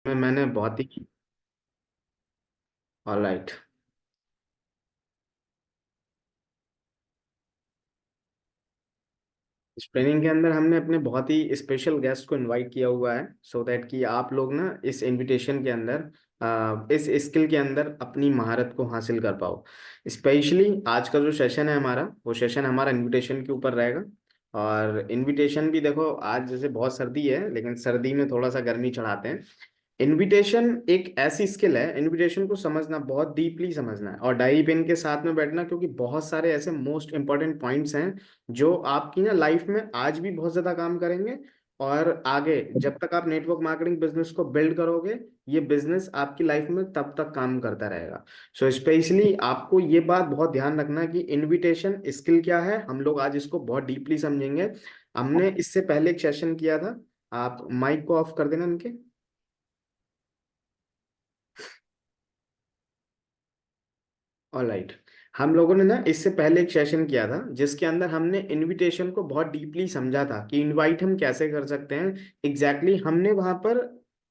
मैंने बहुत ही ऑलराइट। इस ट्रेनिंग के अंदर हमने अपने बहुत ही स्पेशल गेस्ट को इनवाइट किया हुआ है सो दैट कि आप लोग ना इस इनविटेशन के अंदर इस स्किल के अंदर अपनी महारत को हासिल कर पाओ। स्पेशली आज का जो सेशन है हमारा, वो सेशन हमारा इनविटेशन के ऊपर रहेगा। और इनविटेशन भी देखो, आज जैसे बहुत सर्दी है लेकिन सर्दी में थोड़ा सा गर्मी चढ़ाते हैं। इनविटेशन एक ऐसी स्किल है, इनविटेशन को समझना, बहुत डीपली समझना है और डायरी पेन के साथ में बैठना, क्योंकि बहुत सारे ऐसे मोस्ट इंपॉर्टेंट पॉइंट्स हैं जो आपकी ना लाइफ में आज भी बहुत ज्यादा काम करेंगे। और आगे जब तक आप नेटवर्क मार्केटिंग बिजनेस को बिल्ड करोगे, ये बिजनेस आपकी लाइफ में तब तक काम करता रहेगा। सो स्पेशली आपको ये बात बहुत ध्यान रखना है कि इनविटेशन स्किल क्या है। हम लोग आज इसको बहुत डीपली समझेंगे। हमने इससे पहले एक सेशन किया था। आप माइक को ऑफ कर देना इनके। ऑलराइट। हम लोगों ने ना इससे पहले एक सेशन किया था जिसके अंदर हमने इनविटेशन को बहुत डीपली समझा था कि इनवाइट हम कैसे कर सकते हैं। हमने वहां पर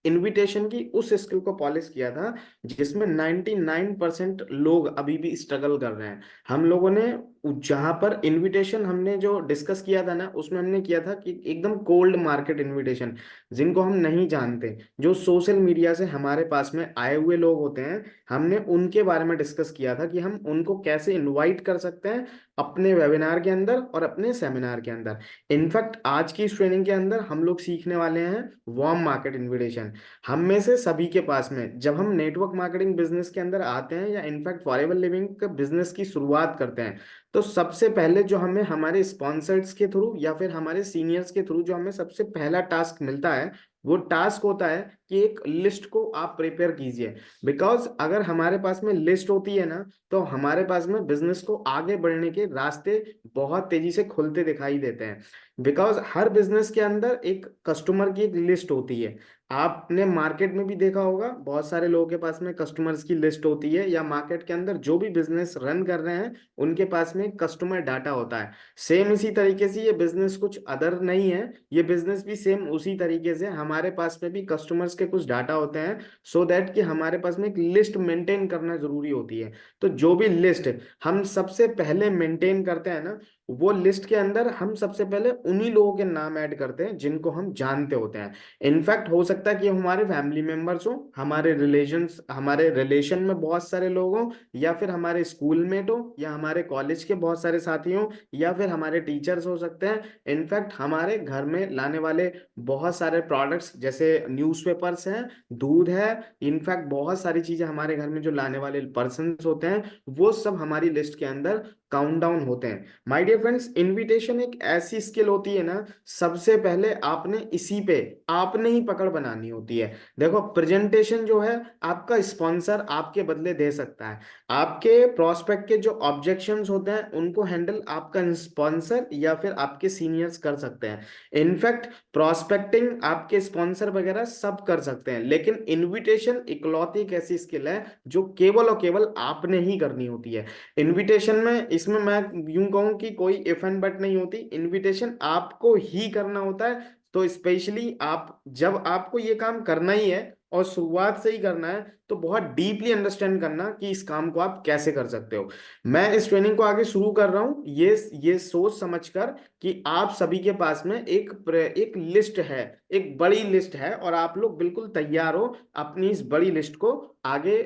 इनविटेशन की उस स्किल को पॉलिश किया था जिसमें 99% लोग अभी भी स्ट्रगल कर रहे हैं। हम लोगों ने जहां पर इनविटेशन हमने जो डिस्कस किया था ना, उसमें हमने किया था कि एकदम कोल्ड मार्केट इनविटेशन, जिनको हम नहीं जानते, जो सोशल मीडिया से हमारे पास में आए हुए लोग होते हैं, हमने उनके बारे में डिस्कस किया था कि हम उनको कैसे इनवाइट कर सकते हैं अपने वेबिनार के अंदर और अपने सेमिनार के अंदर। इनफैक्ट आज की इस ट्रेनिंग के अंदर हम लोग सीखने वाले हैं वार्म मार्केट इनविटेशन। हम में से सभी के पास में जब हम नेटवर्क मार्केटिंग बिजनेस के अंदर आते हैं या इनफैक्ट फॉरएवर लिविंग का बिजनेस की शुरुआत करते हैं, तो सबसे पहले जो हमें हमारे स्पॉन्सर्स के थ्रू या फिर हमारे सीनियर्स के थ्रू जो हमें सबसे पहला टास्क मिलता है, वो टास्क होता है कि एक लिस्ट को आप प्रिपेयर कीजिए। बिकॉज अगर हमारे पास में लिस्ट होती है ना, तो हमारे पास में बिजनेस को आगे बढ़ने के रास्ते बहुत तेजी से खुलते दिखाई देते हैं। बिकॉज हर बिजनेस के अंदर एक कस्टमर की एक लिस्ट होती है। आपने मार्केट में भी देखा होगा, बहुत सारे लोगों के पास में कस्टमर्स की लिस्ट होती है, या मार्केट के अंदर जो भी बिजनेस रन कर रहे हैं उनके पास में कस्टमर डाटा होता है। सेम इसी तरीके से ये बिजनेस कुछ अदर नहीं है। ये बिजनेस भी सेम उसी तरीके से हमारे पास में भी कस्टमर्स के कुछ डाटा होते हैं, सो दैट कि हमारे पास में एक लिस्ट मेंटेन करना जरूरी होती है। तो जो भी लिस्ट हम सबसे पहले मेंटेन करते हैं ना, वो लिस्ट के अंदर हम सबसे पहले उन्हीं लोगों के नाम ऐड करते हैं जिनको हम जानते होते हैं। इनफैक्ट हो सकता है कि हमारे फैमिली मेंबर्स हो, हमारे रिलेशन में बहुत सारे लोग हों, या फिर हमारे स्कूल मेट हो, या हमारे कॉलेज के बहुत सारे साथी हों, या फिर हमारे टीचर्स हो सकते हैं। इनफैक्ट हमारे घर में लाने वाले बहुत सारे प्रोडक्ट्स जैसे न्यूज़पेपर्स हैं, दूध है, इनफैक्ट बहुत सारी चीजें हमारे घर में जो लाने वाले पर्सन होते हैं, वो सब हमारी लिस्ट के अंदर काउंट डाउन होते हैं। माय डियर फ्रेंड्स, इनविटेशन एक ऐसी स्किल होती है ना, सबसे पहले आपने इसी पे आपने ही पकड़ बनानी होती है। देखो, प्रेजेंटेशन जो है आपका स्पॉन्सर आपके बदले दे सकता है। आपके प्रोस्पेक्ट के जो ऑब्जेक्शंस होते हैं उनको हैंडल आपका स्पॉन्सर या फिर आपके सीनियर्स कर सकते हैं। इनफैक्ट प्रोस्पेक्टिंग आपके स्पॉन्सर वगैरह सब कर सकते हैं, लेकिन इनविटेशन इकलौती एक ऐसी स्किल है जो केवल और केवल आपने ही करनी होती है। इनविटेशन में, इसमें मैं यूं कहूं कि कोई इफ एंड बट नहीं होती, इनविटेशन आपको ही करना होता है। तो स्पेशली आप, जब आपको ये काम करना ही है और शुरुआत से ही करना है, तो बहुत डीपली अंडरस्टैंड करना कि इस काम को आप कैसे कर सकते हो। मैं इस ट्रेनिंग को आगे शुरू कर रहा हूं ये सोच समझकर कि आप सभी के पास में एक लिस्ट है, एक बड़ी लिस्ट है, और आप लोग बिल्कुल तैयार हो अपनी इस बड़ी लिस्ट को आगे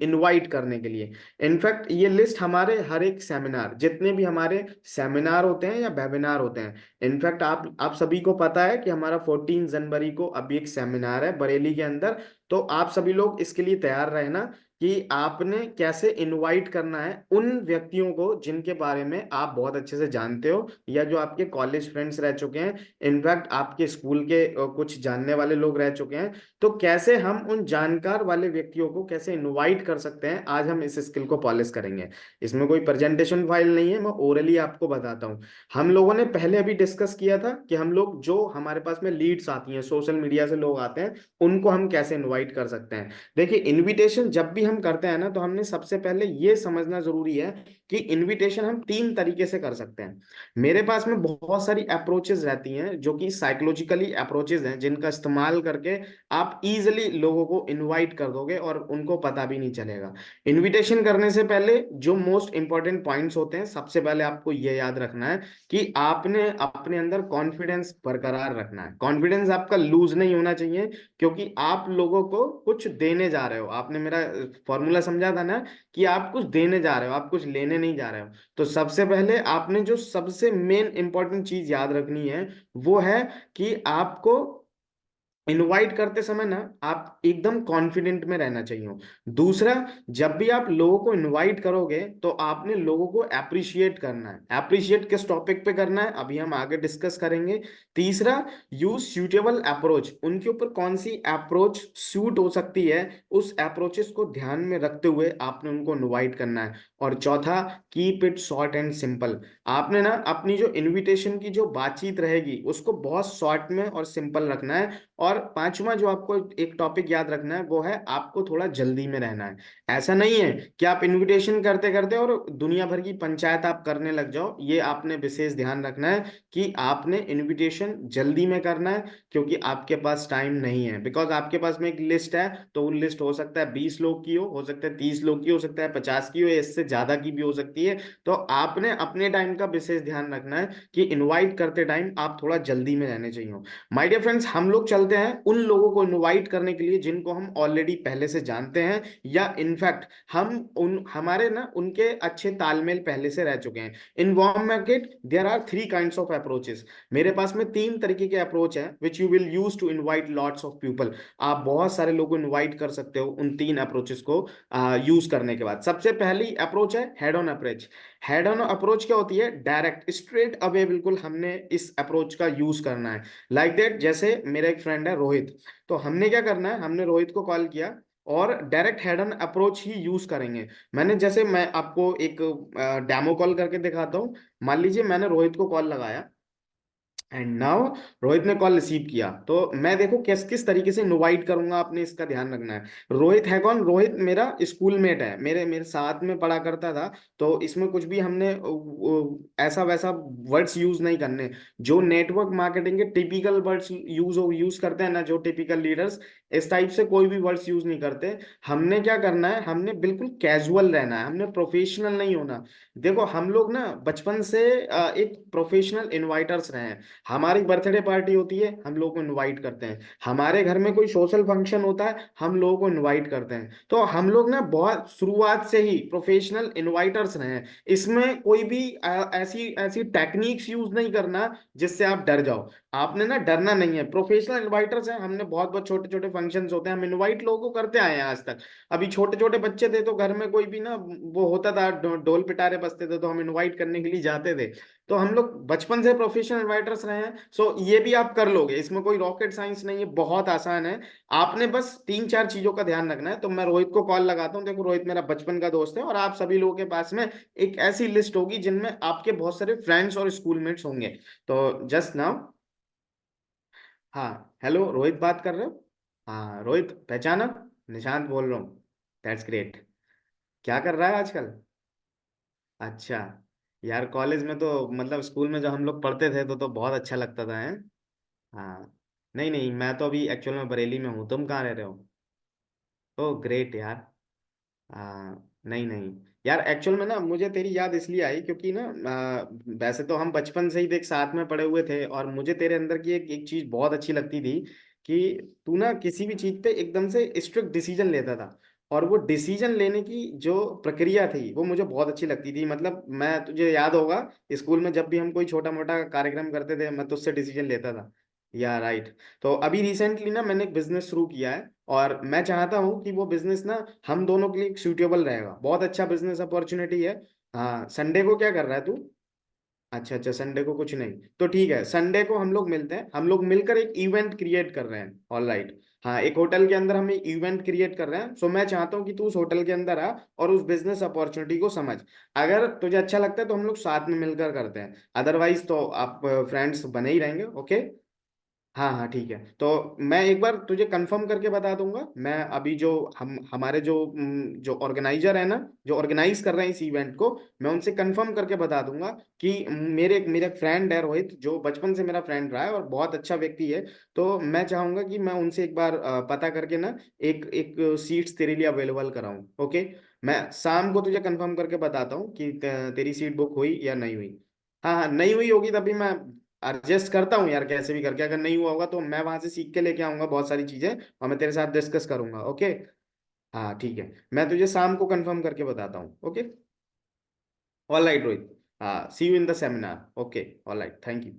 इनवाइट करने के लिए। इनफैक्ट ये लिस्ट हमारे हर एक सेमिनार, जितने भी हमारे सेमिनार होते हैं या वेबिनार होते हैं, इनफैक्ट आप सभी को पता है कि हमारा 14 जनवरी को अभी एक सेमिनार है बरेली के अंदर। तो आप सभी लोग इसके लिए तैयार रहना कि आपने कैसे इनवाइट करना है उन व्यक्तियों को जिनके बारे में आप बहुत अच्छे से जानते हो, या जो आपके कॉलेज फ्रेंड्स रह चुके हैं, इनफैक्ट आपके स्कूल के कुछ जानने वाले लोग रह चुके हैं। तो कैसे हम उन जानकार वाले व्यक्तियों को कैसे इनवाइट कर सकते हैं, आज हम इस स्किल को पॉलिश करेंगे। इसमें कोई प्रेजेंटेशन फाइल नहीं है, मैं ओरली आपको बताता हूँ। हम लोगों ने पहले अभी डिस्कस किया था कि हम लोग जो हमारे पास में लीड्स आती हैं, सोशल मीडिया से लोग आते हैं, उनको हम कैसे इनवाइट कर सकते हैं। देखिए, इनविटेशन जब भी हम करते हैं ना, तो हमने सबसे पहले ये समझना जरूरी है कि इनविटेशन हम तीन तरीके से कर सकते हैं। मेरे पास में बहुत सारी अप्रोचेस रहती हैं जो कि साइकोलॉजिकली अप्रोचेस हैं, जिनका इस्तेमाल करके आप इजिली लोगों को इनवाइट कर दोगे और उनको पता भी नहीं चलेगा। इनविटेशन करने से पहले जो मोस्ट इंपॉर्टेंट पॉइंट्स होते हैं, सबसे पहले आपको ये याद रखना है कि आपने अपने अंदर कॉन्फिडेंस बरकरार रखना है। कॉन्फिडेंस आपका लूज नहीं होना चाहिए, क्योंकि आप लोगों को कुछ देने जा रहे हो। आपने मेरा फॉर्मूला समझा था ना, कि आप कुछ देने जा रहे हो, आप कुछ लेने नहीं जा रहे हो। तो सबसे पहले आपने जो सबसे मेन इंपॉर्टेंट चीज याद रखनी है, वो है कि आपको इनवाइट करते समय ना आप एकदम कॉन्फिडेंट में रहना चाहिए। दूसरा, जब भी आप लोगों को इनवाइट करोगे तो आपने लोगों को अप्रिशिएट करना है। अप्रिशिएट किस टॉपिक पे करना है अभी हम आगे डिस्कस करेंगे। तीसरा, यूज सूटेबल अप्रोच। उनके ऊपर कौन सी अप्रोच सूट हो सकती है, उस अप्रोचेस को ध्यान में रखते हुए आपने उनको इनवाइट करना है। और चौथा, keep it short and simple. आपने ना अपनी जो इनविटेशन की जो बातचीत रहेगी उसको बहुत शॉर्ट में और सिंपल रखना है। और पांचवा जो आपको एक टॉपिक याद रखना है, वो है आपको थोड़ा जल्दी में रहना है। ऐसा नहीं है कि आप इनविटेशन करते करते और दुनिया भर की पंचायत आप करने लग जाओ। ये आपने विशेष ध्यान रखना है कि आपने इनविटेशन जल्दी में करना है, क्योंकि आपके पास टाइम नहीं है। बिकॉज आपके पास में एक लिस्ट है, तो वो लिस्ट हो सकता है 20 लोग की हो सकता है 30 लोग की हो सकता है 50 की हो, या इससे ज्यादा की भी हो सकती है। तो आपने अपने टाइम का विशेष ध्यान रखना है कि इनवाइट करते टाइम आप थोड़ा जल्दी में रहने चाहिए। माय डियर फ्रेंड्स, हम लोग चलते हैं उन लोगों को इनवाइट करने के लिए जिनको हम ऑलरेडी पहले से जानते हैं, या इनफैक्ट हम उन हमारे ना उनके अच्छे तालमेल पहले से रह चुके हैं। In warm market there are three kinds of approaches. मेरे पास में तीन तरीके के अप्रोच हैं which you will use to invite lots of people. आप बहुत सारे लोगों को इनवाइट कर सकते हो उन तीन अप्रोचेस को यूज करने के बाद। सबसे पहली अप्रोच है head on approach. Head on approach क्या होती है? डायरेक्ट स्ट्रेट अवे, बिल्कुल हमने इस अप्रोच का यूज करना है। लाइक दैट, जैसे मेरा एक फ्रेंड है रोहित, तो हमने क्या करना है, हमने रोहित को कॉल किया और direct head on approach he use करेंगे। मैं आपको एक डेमो कॉल करके दिखाता हूँ। मान लीजिए मैंने रोहित को कॉल लगाया एंड नाउ रोहित ने कॉल रिसीव किया, तो मैं देखो किस किस तरीके से इनवाइट करूंगा, आपने इसका ध्यान रखना है। रोहित है कौन? रोहित मेरा स्कूल मेट है, मेरे मेरे साथ में पढ़ा करता था। तो इसमें कुछ भी हमने ऐसा वैसा वर्ड्स यूज नहीं करने। जो नेटवर्क मार्केटिंग के टिपिकल वर्ड्स यूज करते हैं ना, जो टिपिकल लीडर्स, इस टाइप से कोई भी वर्ड्स यूज नहीं करते। हमने क्या करना है, हमने बिल्कुल कैजुअल रहना है, हमने प्रोफेशनल नहीं होना। देखो हम लोग ना बचपन से एक प्रोफेशनल इन्वाइटर्स रहे हैं। हमारी बर्थडे पार्टी होती है, हम लोग को इनवाइट करते हैं। हमारे घर में कोई सोशल फंक्शन होता है, हम लोगों को इनवाइट करते हैं। तो हम लोग ना बहुत शुरुआत से ही प्रोफेशनल इनवाइटर्स रहे हैं। इसमें कोई भी ऐसी ऐसी टेक्निक्स यूज नहीं करना जिससे आप डर जाओ। आपने ना डरना नहीं है, प्रोफेशनल इनवाइटर्स हैं। हमने बहुत बहुत छोटे छोटे फंक्शंस होते हैं, हम इनवाइट लोगों को करते आए हैं आज तक। अभी छोटे छोटे बच्चे थे तो घर में कोई भी ना वो होता था, ढोल पिटारे बजते थे, तो हम इनवाइट करने के लिए जाते थे। तो हम लोग बचपन से प्रोफेशनल इन्वाइटर्स रहे हैं। सो ये भी आप कर लोगे, इसमें कोई रॉकेट साइंस नहीं है, बहुत आसान है। आपने बस तीन चार चीजों का ध्यान रखना है। तो मैं रोहित को कॉल लगाता हूँ। देखो रोहित मेरा बचपन का दोस्त है, और आप सभी लोगों के पास में एक ऐसी लिस्ट होगी जिनमें आपके बहुत सारे फ्रेंड्स और स्कूलमेट्स होंगे। तो जस्ट नाउ, हाँ हेलो रोहित बात कर रहे हो? हाँ रोहित पहचाना? निशांत बोल रहा हूँ। That's great. क्या कर रहा है आजकल? अच्छा। यार कॉलेज में तो मतलब स्कूल में जब हम लोग पढ़ते थे तो बहुत अच्छा लगता था, है? हाँ। नहीं नहीं, मैं तो अभी एक्चुअल में बरेली में हूँ। तुम कहाँ रह रहे हो? ओह ग्रेट यार। हाँ नहीं नहीं, यार एक्चुअल में ना मुझे तेरी याद इसलिए आई क्योंकि ना वैसे तो हम बचपन से ही देख साथ में पढ़े हुए थे, और मुझे तेरे अंदर की एक चीज बहुत अच्छी लगती थी कि तू ना किसी भी चीज पे एकदम से स्ट्रिक्ट डिसीजन लेता था। और वो डिसीजन लेने की जो प्रक्रिया थी वो मुझे बहुत अच्छी लगती थी। मतलब मैं, तुझे याद होगा स्कूल में जब भी हम कोई छोटा मोटा कार्यक्रम करते थे, मैं तुझसे डिसीजन लेता था। या राइट। तो अभी रिसेंटली ना मैंने एक बिजनेस शुरू किया है, और मैं चाहता हूँ कि वो बिजनेस ना हम दोनों के लिए सूटेबल रहेगा। बहुत अच्छा बिजनेस अपॉर्चुनिटी है। हाँ, संडे को क्या कर रहा है तू? अच्छा अच्छा, संडे को कुछ नहीं तो ठीक है, संडे को हम लोग मिलते हैं, हम लोग मिलकर एक इवेंट क्रिएट कर रहे हैं। All right. हाँ, एक होटल के अंदर हम एक इवेंट क्रिएट कर रहे हैं। सो मैं चाहता हूँ कि तू उस होटल के अंदर आ और उस बिजनेस अपॉर्चुनिटी को समझ। अगर तुझे अच्छा लगता है तो हम लोग साथ में मिलकर करते हैं, अदरवाइज तो आप फ्रेंड्स बने ही रहेंगे। ओके। हाँ हाँ ठीक है, तो मैं एक बार तुझे कंफर्म करके बता दूंगा। मैं अभी जो हम हमारे जो ऑर्गेनाइजर है ना, जो ऑर्गेनाइज कर रहे हैं इस इवेंट को, मैं उनसे कंफर्म करके बता दूंगा कि मेरे मेरा फ्रेंड है रोहित, जो बचपन से मेरा फ्रेंड रहा है और बहुत अच्छा व्यक्ति है। तो मैं चाहूंगा कि मैं उनसे एक बार पता करके ना एक एक सीट्स तेरे लिए अवेलेबल कराऊं। ओके, मैं शाम को तुझे कंफर्म करके बताता हूँ कि तेरी सीट बुक हुई या नहीं हुई। हाँ हाँ, नहीं हुई होगी तभी मैं एडजस्ट करता हूँ यार, कैसे भी करके। अगर नहीं हुआ होगा तो मैं वहां से सीख के लेके आऊंगा बहुत सारी चीजें, और मैं तेरे साथ डिस्कस करूंगा। ओके। हाँ ठीक है, मैं तुझे शाम को कंफर्म करके बताता हूँ। ओके। All right Rohit. हाँ, see you in the seminar. Okay. All right, thank you.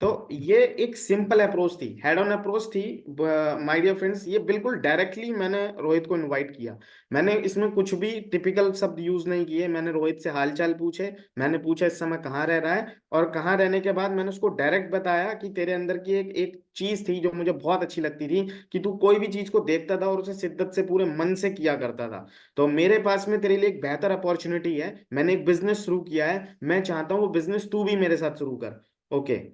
तो ये एक सिंपल अप्रोच थी, हेड ऑन अप्रोच थी। माय डियर फ्रेंड्स, ये बिल्कुल डायरेक्टली मैंने रोहित को इनवाइट किया। मैंने इसमें कुछ भी टिपिकल शब्द यूज नहीं किए। मैंने रोहित से हालचाल पूछे, मैंने पूछा इस समय कहाँ रह रहा है, और कहाँ रहने के बाद मैंने उसको डायरेक्ट बताया कि तेरे अंदर की एक एक चीज थी जो मुझे बहुत अच्छी लगती थी, कि तू कोई भी चीज को देखता था और उसे शिद्दत से पूरे मन से किया करता था। तो मेरे पास में तेरे लिए एक बेहतर अपॉर्चुनिटी है, मैंने एक बिजनेस शुरू किया है, मैं चाहता हूँ वो बिजनेस तू भी मेरे साथ शुरू कर। ओके।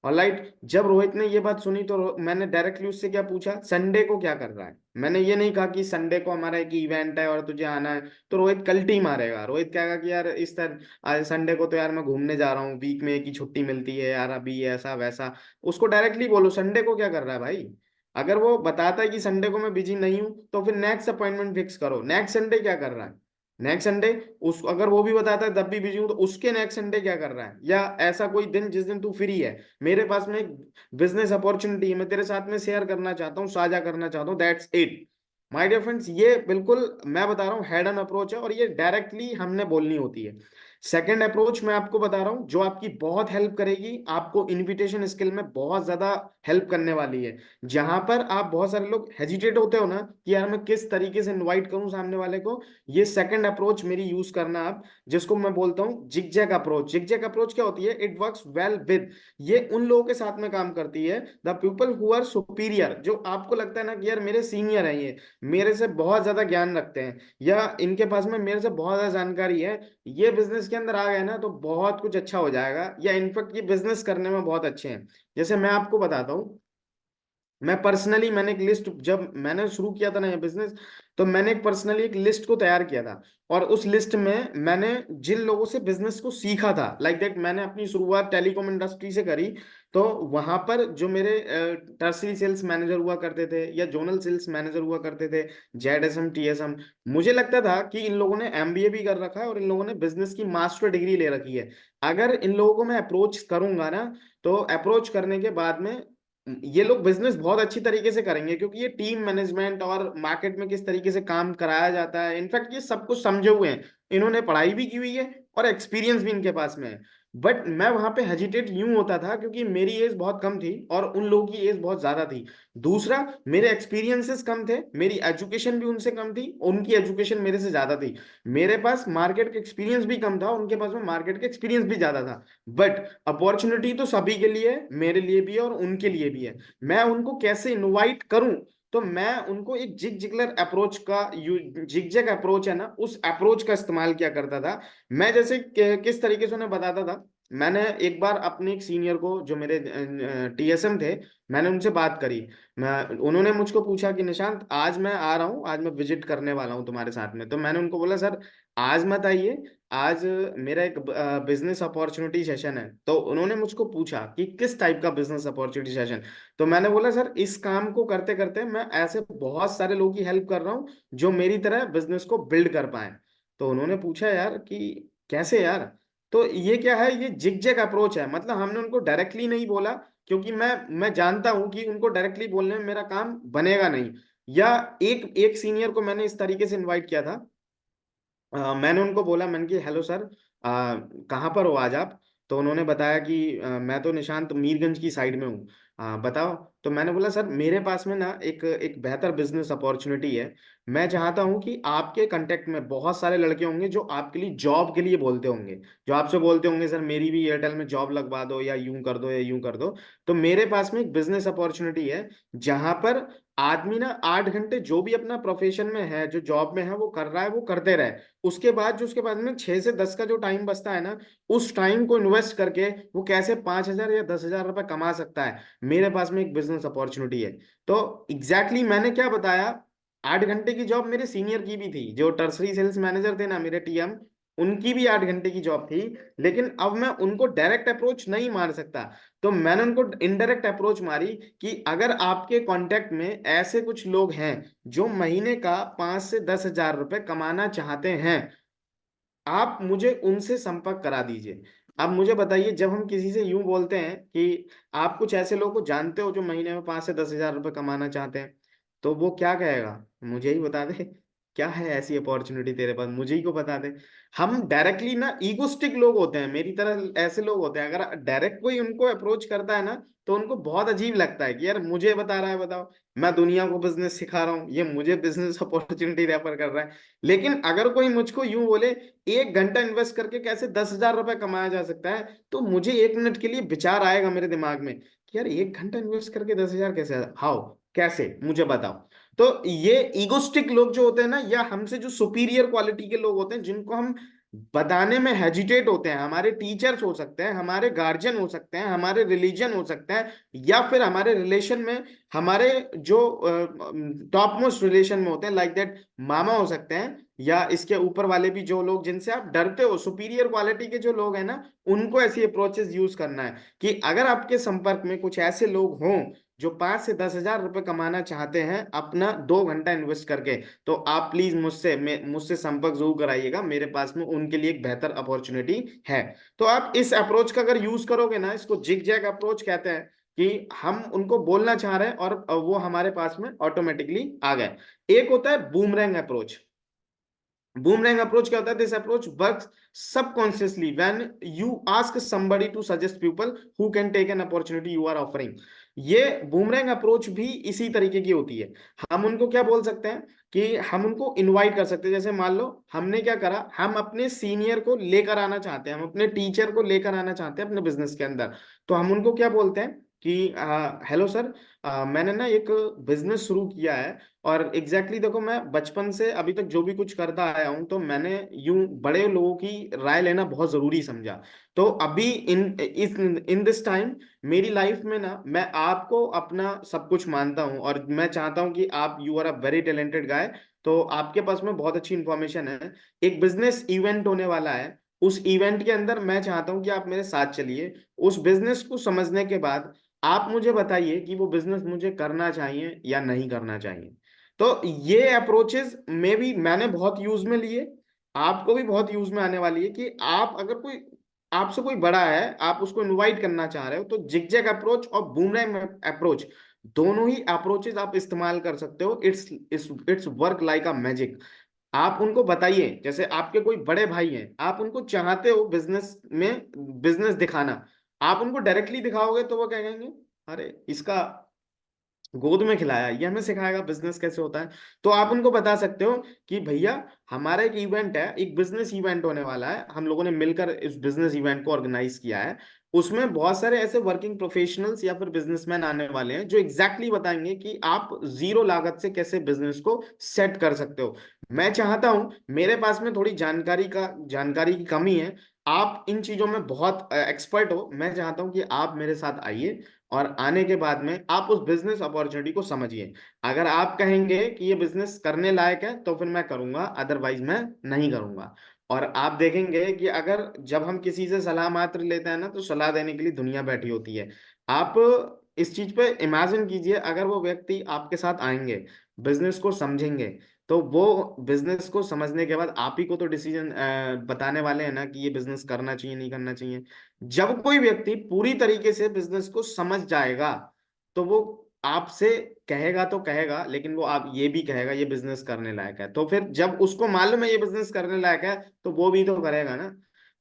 ऑलराइट, जब रोहित ने ये बात सुनी तो मैंने डायरेक्टली उससे क्या पूछा, संडे को क्या कर रहा है। मैंने ये नहीं कहा कि संडे को हमारा एक इवेंट है और तुझे आना है। तो रोहित कल्टी मारेगा, रोहित कहेगा कि यार इस तरह आज संडे को तो यार मैं घूमने जा रहा हूँ, वीक में एक ही छुट्टी मिलती है यार, अभी ऐसा वैसा। उसको डायरेक्टली बोलो संडे को क्या कर रहा है भाई। अगर वो बताता है कि संडे को मैं बिजी नहीं हूँ, तो फिर नेक्स्ट अपॉइंटमेंट फिक्स करो, नेक्स्ट संडे क्या कर रहा है। नेक्स्ट संडे, उस अगर वो भी बताता है तब भी बिजी हूँ, तो उसके नेक्स्ट संडे क्या कर रहा है, या ऐसा कोई दिन जिस दिन तू फ्री है। मेरे पास में एक बिजनेस अपॉर्चुनिटी है, मैं तेरे साथ में शेयर करना चाहता हूँ, साझा करना चाहता हूँ, that's it. My dear friends, ये बिल्कुल मैं बता रहा हूँ हेड ऑन अप्रोच है, और ये डायरेक्टली हमने बोलनी होती है। सेकंड अप्रोच मैं आपको बता रहा हूँ जो आपकी बहुत हेल्प करेगी, आपको इनविटेशन स्किल में बहुत ज्यादा हेल्प करने वाली है। जहां पर आप बहुत सारे लोग हेजिटेट होते हो ना कि यार मैं किस तरीके से इनवाइट करूं सामने वाले को, ये सेकंड अप्रोच मेरी यूज करना आप, जिसको मैं बोलता हूँ जिगजैग अप्रोच। जिगजैग अप्रोच क्या होती है, इट वर्क्स वेल विद, ये उन लोगों के साथ में काम करती है, the people who are superior, जो आपको लगता है ना कि यार मेरे सीनियर हैं, ये मेरे से बहुत ज्यादा ज्ञान रखते हैं, या इनके पास में मेरे से बहुत ज्यादा जानकारी है, ये बिजनेस के अंदर आ गए ना तो बहुत कुछ अच्छा हो जाएगा, या इनफैक्ट ये बिजनेस करने में बहुत अच्छे हैं। जैसे मैं आपको बताता हूँ, मैं पर्सनली मैंने एक लिस्ट, जब मैंने शुरू किया था ना ये बिजनेस, तो मैंने एक पर्सनली एक लिस्ट को तैयार किया था, और उस लिस्ट में मैंने जिन लोगों से बिजनेस को सीखा था, लाइक दैट मैंने अपनी शुरुआत टेलीकॉम इंडस्ट्री से करी। तो वहां पर जो मेरे टर्सरी सेल्स मैनेजर हुआ करते थे या जोनल सेल्स मैनेजर हुआ करते थे, जेडएसएम टीएसएम, मुझे लगता था कि इन लोगों ने एमबीए भी कर रखा है और इन लोगों ने बिजनेस की मास्टर डिग्री ले रखी है। अगर इन लोगों को मैं अप्रोच करूंगा ना, तो अप्रोच करने के बाद में ये लोग बिजनेस बहुत अच्छी तरीके से करेंगे, क्योंकि ये टीम मैनेजमेंट और मार्केट में किस तरीके से काम कराया जाता है, इनफैक्ट ये सब कुछ समझे हुए हैं, इन्होंने पढ़ाई भी की हुई है और एक्सपीरियंस भी इनके पास में है। बट मैं वहां पे हेजिटेट यूं होता था क्योंकि मेरी एज बहुत कम थी और उन लोगों की एज बहुत ज्यादा थी। दूसरा, मेरे एक्सपीरियंसेस कम थे, मेरी एजुकेशन भी उनसे कम थी, उनकी एजुकेशन मेरे से ज्यादा थी। मेरे पास मार्केट का एक्सपीरियंस भी कम था, उनके पास में मार्केट का एक्सपीरियंस भी ज्यादा था। बट अपॉर्चुनिटी तो सभी के लिए है, मेरे लिए भी है और उनके लिए भी है। मैं उनको कैसे इनवाइट करूं, तो मैं उनको एक जिग जिगलर अप्रोच का, जिगजैग अप्रोच है ना, उस अप्रोच का इस्तेमाल किया करता था। मैं जैसे किस तरीके से उन्हें बताता था, मैंने एक बार अपने एक सीनियर को जो मेरे टीएसएम थे, मैंने उनसे बात करी। मैं उन्होंने मुझको पूछा कि निशांत आज मैं आ रहा हूँ, आज मैं विजिट करने वाला हूँ तुम्हारे साथ में। तो मैंने उनको बोला सर आज मत आइए, आज मेरा एक बिजनेस अपॉर्चुनिटी सेशन है। तो उन्होंने मुझको पूछा कि किस टाइप का बिजनेस अपॉर्चुनिटी सेशन। तो मैंने बोला सर इस काम को करते करते मैं ऐसे बहुत सारे लोगों की हेल्प कर रहा हूँ जो मेरी तरह बिजनेस को बिल्ड कर पाए। तो उन्होंने पूछा यार कि कैसे यार। तो ये क्या है, ये जिगजैग अप्रोच है, मतलब हमने उनको डायरेक्टली नहीं बोला, क्योंकि मैं जानता हूं कि उनको डायरेक्टली बोलने में मेरा काम बनेगा नहीं। या एक एक सीनियर को मैंने इस तरीके से इनवाइट किया था, मैंने उनको बोला, मैंने कि हेलो सर, कहाँ पर हो आज आप। तो उन्होंने बताया कि मैं तो निशांत मीरगंज की साइड में हूँ, बताओ। तो मैंने बोला सर मेरे पास में ना एक एक बेहतर बिजनेस अपॉर्चुनिटी है। मैं चाहता हूँ कि आपके कांटेक्ट में बहुत सारे लड़के होंगे जो आपके लिए जॉब के लिए बोलते होंगे, जो आपसे बोलते होंगे सर मेरी भी एयरटेल में जॉब लगवा दो, या यूं कर दो या यूं कर दो। तो मेरे पास में एक बिजनेस अपॉर्चुनिटी है जहां पर आदमी ना 8 घंटे जो भी अपना प्रोफेशन में है, जो जॉब में है वो कर रहा है, वो करते रहे। उसके बाद जो उसके बाद में 6 से 10 का जो टाइम बचता है ना, उस टाइम को इन्वेस्ट करके वो कैसे 5,000 या 10,000 रुपए कमा सकता है। मेरे पास में एक बिजनेस अपॉर्चुनिटी है। तो एग्जैक्टली मैंने क्या बताया, 8 घंटे की जॉब मेरे सीनियर की भी थी, जो टर्सरी सेल्स मैनेजर थे ना मेरे टीएम, उनकी भी 8 घंटे की जॉब थी। लेकिन अब मैं उनको डायरेक्ट अप्रोच नहीं मार सकता, तो मैंने उनको इनडायरेक्ट अप्रोच मारी कि अगर आपके कांटेक्ट में ऐसे कुछ लोग हैं जो महीने का 5 से 10 हजार रुपए कमाना चाहते हैं, आप मुझे उनसे संपर्क करा दीजिए। अब मुझे बताइए, जब हम किसी से यूं बोलते हैं कि आप कुछ ऐसे लोगों को जानते हो जो महीने में 5 से 10 हजार रुपए कमाना चाहते हैं, तो वो क्या कहेगा, मुझे ही बता दे, क्या है ऐसी अपॉर्चुनिटी तेरे पास, मुझे ही को बता दे। हम डायरेक्टली ना, ईगोस्टिक लोग होते हैं मेरी तरह, ऐसे लोग होते हैं, अगर डायरेक्ट कोई उनको अप्रोच करता है ना, तो उनको बहुत अजीब लगता है कि यार मुझे बता रहा है, बताओ, मैं दुनिया को बिजनेस सिखा रहा हूँ, ये मुझे बिजनेस अपॉर्चुनिटी रेफर कर रहा है। लेकिन अगर कोई मुझको यूं बोले 1 घंटा इन्वेस्ट करके कैसे 10,000 रुपए कमाया जा सकता है, तो मुझे 1 मिनट के लिए विचार आएगा मेरे दिमाग में कि यार 1 घंटा इन्वेस्ट करके 10,000 कैसे, हाउ, कैसे, मुझे बताओ। तो ये ईगोस्टिक लोग जो होते हैं ना, या हमसे जो सुपीरियर क्वालिटी के लोग होते हैं, जिनको हम बताने में हेजिटेट होते हैं, हमारे टीचर्स हो सकते हैं, हमारे गार्जियन हो सकते हैं, हमारे रिलीजन हो सकते हैं, या फिर हमारे रिलेशन में हमारे जो टॉप मोस्ट रिलेशन में होते हैं, लाइक दैट मामा हो सकते हैं, या इसके ऊपर वाले भी जो लोग जिनसे आप डरते हो, सुपीरियर क्वालिटी के जो लोग हैं ना, उनको ऐसी अप्रोचेस यूज करना है। कि अगर आपके संपर्क में कुछ ऐसे लोग हों जो 5 से 10 हजार रुपए कमाना चाहते हैं अपना 2 घंटा इन्वेस्ट करके, तो आप प्लीज मुझसे संपर्क जरूर कराइएगा, मेरे पास में उनके लिए एक बेहतर अपॉर्चुनिटी है। तो आप इस अप्रोच का अगर यूज करोगे ना, इसको जिग जैग अप्रोच कहते हैं, कि हम उनको बोलना चाह रहे हैं और वो हमारे पास में ऑटोमेटिकली आ गए। एक होता है बूमरैंग अप्रोच। बूमरैंग अप्रोच क्या होता है, this approach works subconsciously when you ask somebody to suggest people who can take an opportunity you are offering. ये बूमरैंग अप्रोच भी इसी तरीके की होती है। हम उनको क्या बोल सकते हैं कि हम उनको इनवाइट कर सकते हैं। जैसे मान लो हमने क्या करा, हम अपने सीनियर को लेकर आना चाहते हैं, हम अपने टीचर को लेकर आना चाहते हैं अपने बिजनेस के अंदर। तो हम उनको क्या बोलते हैं कि हेलो सर, मैंने ना एक बिजनेस शुरू किया है, और एग्जैक्टली देखो, मैं बचपन से अभी तक जो भी कुछ करता आया हूं, तो मैंने यूं बड़े लोगों की राय लेना बहुत जरूरी समझा। तो अभी इन दिस टाइम मेरी लाइफ में ना, मैं आपको अपना सब कुछ मानता हूं, और मैं चाहता हूं कि आप, you are a very talented guy, तो आपके पास में बहुत अच्छी इंफॉर्मेशन है। एक बिजनेस इवेंट होने वाला है, उस इवेंट के अंदर मैं चाहता हूं कि आप मेरे साथ चलिए। उस बिजनेस को समझने के बाद आप मुझे बताइए कि वो बिजनेस मुझे करना चाहिए या नहीं करना चाहिए। तो ये अप्रोचेस में भी मैंने बहुत यूज में लिए, आपको भी बहुत यूज में आने वाली है। कि आप अगर कोई, आपसे कोई बड़ा है, आप उसको इनवाइट करना चाह रहे हो, तो जिगजैग अप्रोच और बूमरैंग अप्रोच, दोनों ही अप्रोचेस आप इस्तेमाल कर सकते हो। It's work like a magic. आप उनको बताइए, जैसे आपके कोई बड़े भाई हैं, आप उनको चाहते हो बिजनेस में बिजनेस दिखाना, आप उनको डायरेक्टली दिखाओगे तो वो क्या कहेंगे, अरे इसका गोद में खिलाया, ये हमें सिखाएगा बिजनेस कैसे होता है। तो आप उनको बता सकते हो कि भैया, हमारा एक इवेंट है, एक बिजनेस इवेंट होने वाला है, हम लोगों ने मिलकर इस बिजनेस इवेंट को ऑर्गेनाइज किया है। उसमें बहुत सारे ऐसे वर्किंग प्रोफेशनल्स या फिर बिजनेसमैन आने वाले हैं जो एग्जैक्टली बताएंगे कि आप जीरो लागत से कैसे बिजनेस को सेट कर सकते हो। मैं चाहता हूं, मेरे पास में थोड़ी जानकारी की कमी है, आप इन चीजों में बहुत एक्सपर्ट हो, मैं चाहता हूं कि आप मेरे साथ आइए, और आने के बाद में आप उस बिजनेस अपॉर्चुनिटी को समझिए। अगर आप कहेंगे कि ये बिजनेस करने लायक है, तो फिर मैं करूंगा, अदरवाइज मैं नहीं करूंगा। और आप देखेंगे कि अगर जब हम किसी से सलाह मात्र लेते हैं ना, तो सलाह देने के लिए दुनिया बैठी होती है। आप इस चीज पे इमेजिन कीजिए, अगर वो व्यक्ति आपके साथ आएंगे, बिजनेस को समझेंगे, तो वो बिजनेस को समझने के बाद आप ही को तो डिसीजन बताने वाले हैं ना कि ये बिजनेस करना चाहिए नहीं करना चाहिए। जब कोई व्यक्ति पूरी तरीके से बिजनेस को समझ जाएगा, तो वो आपसे कहेगा तो कहेगा, लेकिन वो आप ये भी कहेगा ये बिजनेस करने लायक है। तो फिर जब उसको मालूम है ये बिजनेस करने लायक है, तो वो भी तो करेगा ना।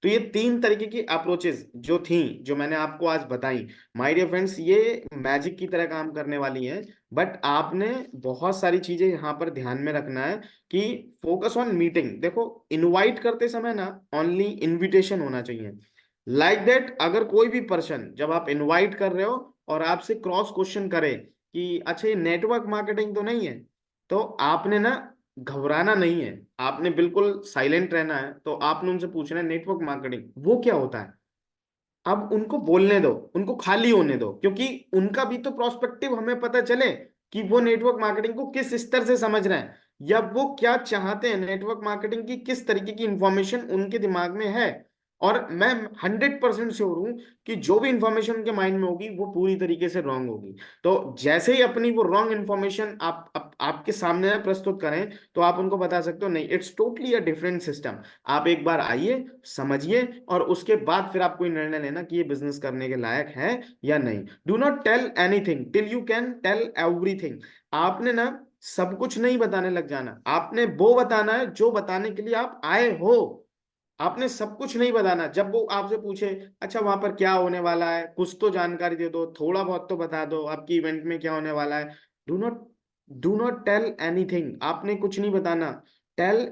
तो ये 3 तरीके की अप्रोचेस जो थी, जो मैंने आपको आज बताई, माय डियर फ्रेंड्स, ये मैजिक की तरह काम करने वाली हैं। बट आपने बहुत सारी चीजें यहाँ पर ध्यान में रखना है कि फोकस ऑन मीटिंग। देखो, इनवाइट करते समय ना ओनली इनविटेशन होना चाहिए, लाइक दैट। अगर कोई भी पर्सन, जब आप इनवाइट कर रहे हो और आपसे क्रॉस क्वेश्चन करे कि अच्छा ये नेटवर्क मार्केटिंग तो नहीं है, तो आपने ना घबराना नहीं है, आपने बिल्कुल साइलेंट रहना है। तो आपने उनसे पूछना है नेटवर्क मार्केटिंग वो क्या होता है। अब उनको बोलने दो, उनको खाली होने दो, क्योंकि उनका भी तो प्रोस्पेक्टिव हमें पता चले कि वो नेटवर्क मार्केटिंग को किस स्तर से समझ रहे हैं, या वो क्या चाहते हैं, नेटवर्क मार्केटिंग की किस तरीके की इंफॉर्मेशन उनके दिमाग में है। और मैं 100% श्योर हूं कि जो भी इंफॉर्मेशन उनके माइंड में होगी वो पूरी तरीके से रॉन्ग होगी। तो जैसे ही अपनी वो रॉन्ग इंफॉर्मेशन आपके सामने प्रस्तुत करें, तो आप उनको बता सकते हो नहीं, it's totally a different system. आप एक बार आइए, समझिए, और उसके बाद फिर आप कोई निर्णय लेना कि ये बिजनेस करने के लायक है या नहीं। Do not tell anything till you can tell everything. आपने ना सब कुछ नहीं बताने लग जाना, आपने वो बताना है जो बताने के लिए आप आए हो। आपने सब कुछ नहीं बताना। जब वो आपसे पूछे अच्छा वहां पर क्या होने वाला है, कुछ तो जानकारी दे दो, थोड़ा बहुत तो बता दो आपकी इवेंट में क्या होने वाला है। Do not do not tell anything, आपने कुछ नहीं बताना। Tell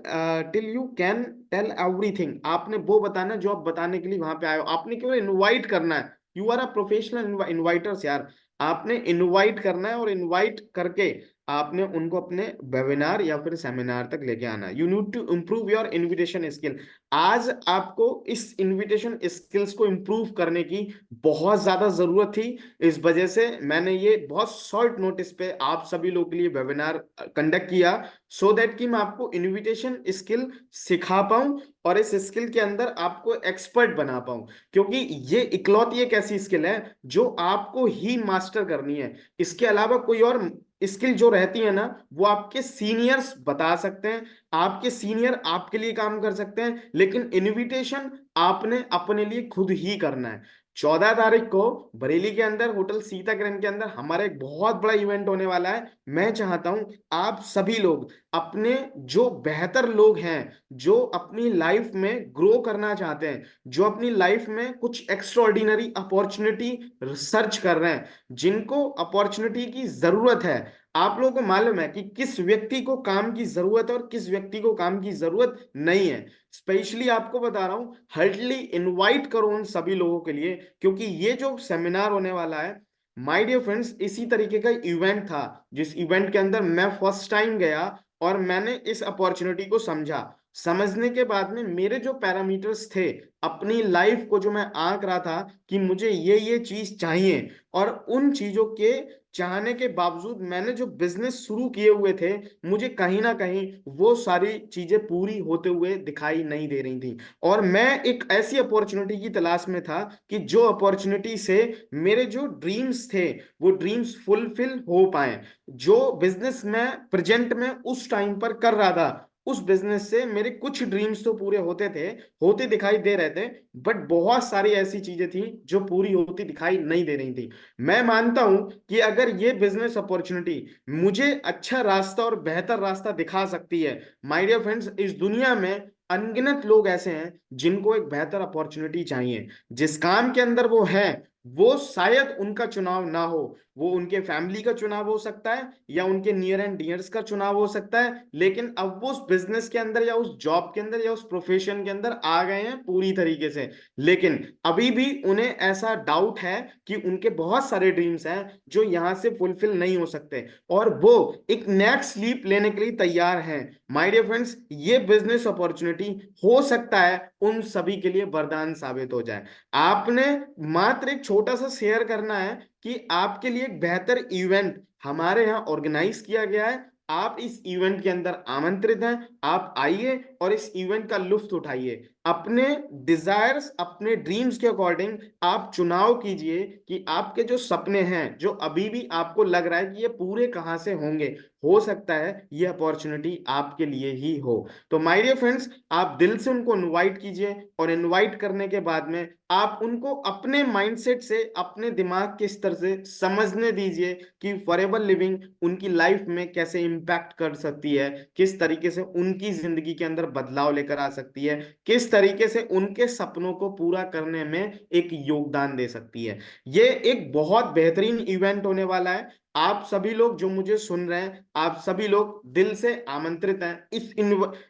till you can tell everything, आपने वो बताना जो आप बताने के लिए वहां पे आए हो। आपने केवल इनवाइट करना है। यू आर अ प्रोफेशनल इनवाइटर्स यार। आपने इनवाइट करना है, और इनवाइट करके आपने उनको अपने वेबिनार या फिर सेमिनार तक लेके आना है। You need to improve your invitation skill. आज आपको इस इनविटेशन स्किल्स को इम्प्रूव करने की बहुत ज्यादा जरूरत थी। इस वजह से मैंने ये बहुत शॉर्ट नोटिस पे आप सभी लोगों के लिए वेबिनार कंडक्ट किया, सो दैट कि मैं आपको इनविटेशन स्किल सिखा पाऊं और इस स्किल के अंदर आपको एक्सपर्ट बना पाऊं। क्योंकि ये इकलौती एक ऐसी स्किल है जो आपको ही मास्टर करनी है। इसके अलावा कोई और स्किल जो रहती है ना, वो आपके सीनियर्स बता सकते हैं, आपके सीनियर आपके लिए काम कर सकते हैं, लेकिन इनविटेशन आपने अपने लिए खुद ही करना है। 14 तारीख को बरेली के अंदर होटल सीता किरण के अंदर हमारा एक बहुत बड़ा इवेंट होने वाला है। मैं चाहता हूं आप सभी लोग अपने, जो बेहतर लोग हैं, जो अपनी लाइफ में ग्रो करना चाहते हैं, जो अपनी लाइफ में कुछ एक्स्ट्राऑर्डिनरी अपॉर्चुनिटी सर्च कर रहे हैं, जिनको अपॉर्चुनिटी की जरूरत है। आप लोगों को मालूम है कि किस व्यक्ति को काम की जरूरत है और किस व्यक्ति को काम की जरूरत नहीं है। स्पेशली आपको बता रहा हूं, हार्डली इनवाइट करो उन सभी लोगों के लिए, क्योंकि ये जो सेमिनार होने वाला है माय डियर फ्रेंड्स, इसी तरीके का इवेंट था जिस इवेंट के अंदर मैं फर्स्ट टाइम गया, और मैंने इस अपॉर्चुनिटी को समझा। समझने के बाद में मेरे जो पैरामीटर्स थे, अपनी लाइफ को जो मैं आंक रहा था कि मुझे ये चीज चाहिए, और उन चीजों के चाहने के बावजूद मैंने जो बिजनेस शुरू किए हुए थे, मुझे कहीं ना कहीं वो सारी चीजें पूरी होते हुए दिखाई नहीं दे रही थी। और मैं एक ऐसी अपॉर्चुनिटी की तलाश में था कि जो अपॉर्चुनिटी से मेरे जो ड्रीम्स थे वो ड्रीम्स फुलफिल हो पाए। जो बिजनेस मैं प्रेजेंट में उस टाइम पर कर रहा था, उस बिजनेस से मेरे कुछ ड्रीम्स तो पूरे होते थे, होते दिखाई दे रहे थे, बट बहुत सारी ऐसी चीजें थी जो पूरी होती दिखाई नहीं दे रही थी। मैं मानता हूं कि अगर ये बिजनेस अपॉर्चुनिटी मुझे अच्छा रास्ता और बेहतर रास्ता दिखा सकती है, माय डियर फ्रेंड्स, इस दुनिया में अनगिनत लोग ऐसे हैं जिनको एक बेहतर अपॉर्चुनिटी चाहिए। जिस काम के अंदर वो है, वो शायद उनका चुनाव ना हो, वो उनके फैमिली का चुनाव हो सकता है या उनके नियर एंड डियर्स का चुनाव हो सकता है, लेकिन अब वो उस बिजनेस के अंदर या उस जॉब के अंदर या उस प्रोफेशन के अंदर आ गए हैं पूरी तरीके से। लेकिन अभी भी उन्हें ऐसा डाउट है कि उनके बहुत सारे ड्रीम्स हैं जो यहां से फुलफिल नहीं हो सकते, और वो एक नेक्स्ट लीप लेने के लिए तैयार हैं। माय डियर फ्रेंड्स, ये बिजनेस अपॉर्चुनिटी हो सकता है उन सभी के लिए वरदान साबित हो जाए। आपने मात्र एक छोटा सा शेयर करना है कि आपके लिए एक बेहतर इवेंट हमारे यहाँ ऑर्गेनाइज किया गया है, आप इस इवेंट के अंदर आमंत्रित हैं। आप आइए और इस इवेंट का लुत्फ उठाइए। अपने डिजायर्स, अपने ड्रीम्स के अकॉर्डिंग आप चुनाव कीजिए कि आपके जो सपने हैं, जो अभी भी आपको लग रहा है कि ये पूरे कहां से होंगे, हो सकता है ये अपॉर्चुनिटी आपके लिए ही हो। तो माय डियर फ्रेंड्स, आप दिल से उनको इनवाइट कीजिए, और इनवाइट करने के बाद में आप उनको अपने माइंडसेट से, अपने दिमाग के स्तर से समझने दीजिए कि फॉरएवर लिविंग उनकी लाइफ में कैसे इंपैक्ट कर सकती है, किस तरीके से उनकी जिंदगी के अंदर बदलाव लेकर आ सकती है, किस तरीके से उनके सपनों को पूरा करने में एक योगदान दे सकती है। ये एक बहुत बेहतरीन इवेंट होने वाला है। आप सभी लोग जो मुझे सुन रहे हैं, आप सभी लोग दिल से आमंत्रित हैं इस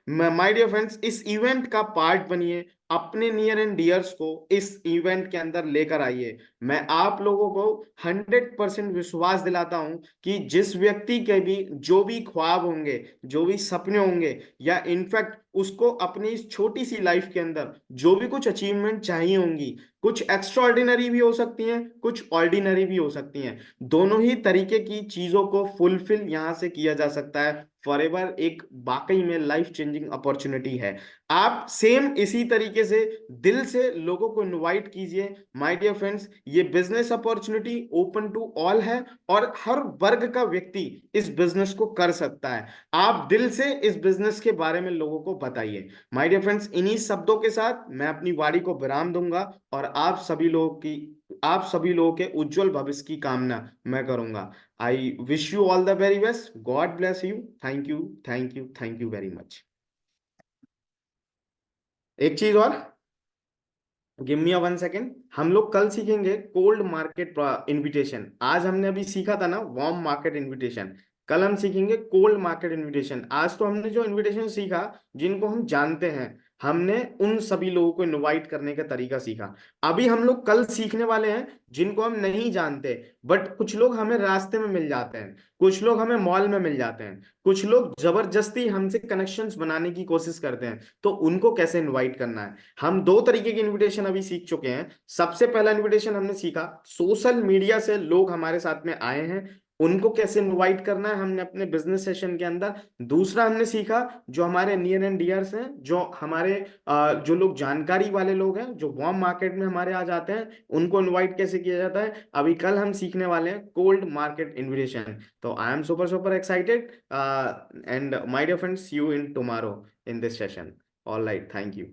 माय डियर फ्रेंड्स, इस इवेंट का पार्ट बनिए, अपने नियर एंड डियर्स को इस इवेंट के अंदर लेकर आइए। मैं आप लोगों को 100% विश्वास दिलाता हूं कि जिस व्यक्ति के भी जो भी ख्वाब होंगे, जो भी सपने होंगे, या इनफैक्ट उसको अपनी इस छोटी सी लाइफ के अंदर जो भी कुछ अचीवमेंट चाहिए होंगी, कुछ एक्स्ट्रा ऑर्डिनरी भी हो सकती हैं, कुछ ऑर्डिनरी भी हो सकती हैं, दोनों ही तरीके की चीजों को फुलफिल यहां से किया जा सकता है। फॉरएवर एक वाकई में लाइफ चेंजिंग अपॉर्चुनिटी है। आप सेम इसी तरीके से दिल से लोगों को इनवाइट कीजिए। माय डियर फ्रेंड्स, ये business opportunity open to all है, और हर वर्ग का व्यक्ति इस बिजनेस को कर सकता है। आप दिल से इस बिजनेस के बारे में लोगों को बताइए। माय डियर फ्रेंड्स, इन्हीं शब्दों के साथ मैं अपनी वाणी को विराम दूंगा, और आप सभी लोगों के उज्जवल भविष्य की कामना मैं करूंगा। I wish you all the very best. God bless you. Thank you, thank you, thank you very much. एक चीज और, गिव मी 1 सेकेंड। हम लोग कल सीखेंगे कोल्ड मार्केट इनविटेशन। आज हमने अभी सीखा था ना वार्म मार्केट इनविटेशन, कल हम सीखेंगे कोल्ड मार्केट इनविटेशन। आज तो हमने जो इनविटेशन सीखा, जिनको हम जानते हैं, हमने उन सभी लोगों को इनवाइट करने का तरीका सीखा। अभी हम लोग कल सीखने वाले हैं जिनको हम नहीं जानते, बट कुछ लोग हमें रास्ते में मिल जाते हैं, कुछ लोग हमें मॉल में मिल जाते हैं, कुछ लोग जबरदस्ती हमसे कनेक्शंस बनाने की कोशिश करते हैं, तो उनको कैसे इनवाइट करना है। हम दो तरीके की इनविटेशन अभी सीख चुके हैं। सबसे पहला इनविटेशन हमने सीखा, सोशल मीडिया से लोग हमारे साथ में आए हैं, उनको कैसे इनवाइट करना है, हमने अपने बिजनेस सेशन के अंदर। दूसरा हमने सीखा, जो हमारे नियर एंड डियर्स हैं, जो हमारे जो लोग जानकारी वाले लोग हैं, जो वार्म मार्केट में हमारे आ जाते हैं, उनको इनवाइट कैसे किया जाता है। अभी कल हम सीखने वाले हैं कोल्ड मार्केट इनविटेशन। तो I am super super excited, and my dear friends, see you in tomorrow in this session. All right, thank you.